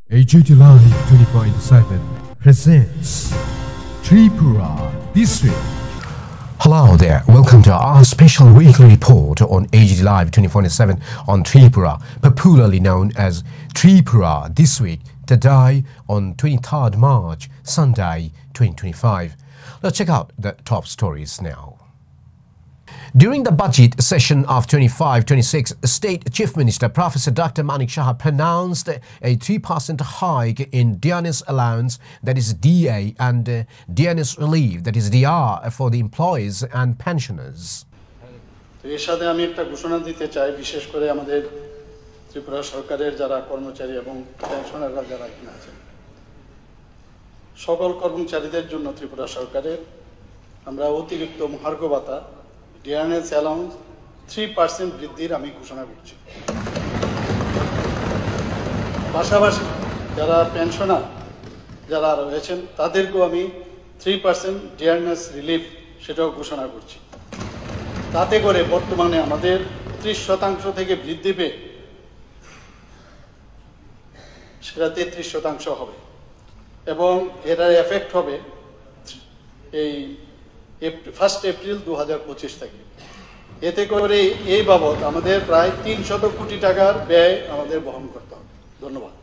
AGT Live 24/7 presents Tripura This Week. Hello there, welcome to our special weekly report on AGT Live 24/7 on Tripura, popularly known as Tripura This Week, today on 23rd March, Sunday 2025. Let's check out the top stories now. During the budget session of 25-26, State Chief Minister Professor Dr. Manik Saha pronounced a 3% hike in DNS allowance, that is DA, and DNS relief, that is DR, for the employees and pensioners. এর সাথে আমি একটা ঘোষণা দিতে চাই, বিশেষ করে আমাদের ত্রিপুরা সরকারের যারা কর্মচারী এবং পেনশনাররা যারা এখানে আছেন, সকল কর্মচারীদের জন্য ত্রিপুরা সরকারের আমরা অতিরিক্ত মহার্ঘ ভাতা ডিআরএস অ্যালাউন্স 3% বৃদ্ধির আমি ঘোষণা করছি। পাশাপাশি যারা পেনশনার যারা রয়েছেন তাদেরকেও আমি 3% ডিআরএস রিলিফ সেটাও ঘোষণা করছি। তাতে করে বর্তমানে আমাদের 30% থেকে বৃদ্ধি পেয়ে সেটা 33% হবে এবং এটার এফেক্ট হবে এই 1 এপ্রিল 2025 থেকে। এতে করে এই বাবদ আমাদের প্রায় 300 কোটি টাকার ব্যয় আমাদের বহন করতে হবে। ধন্যবাদ।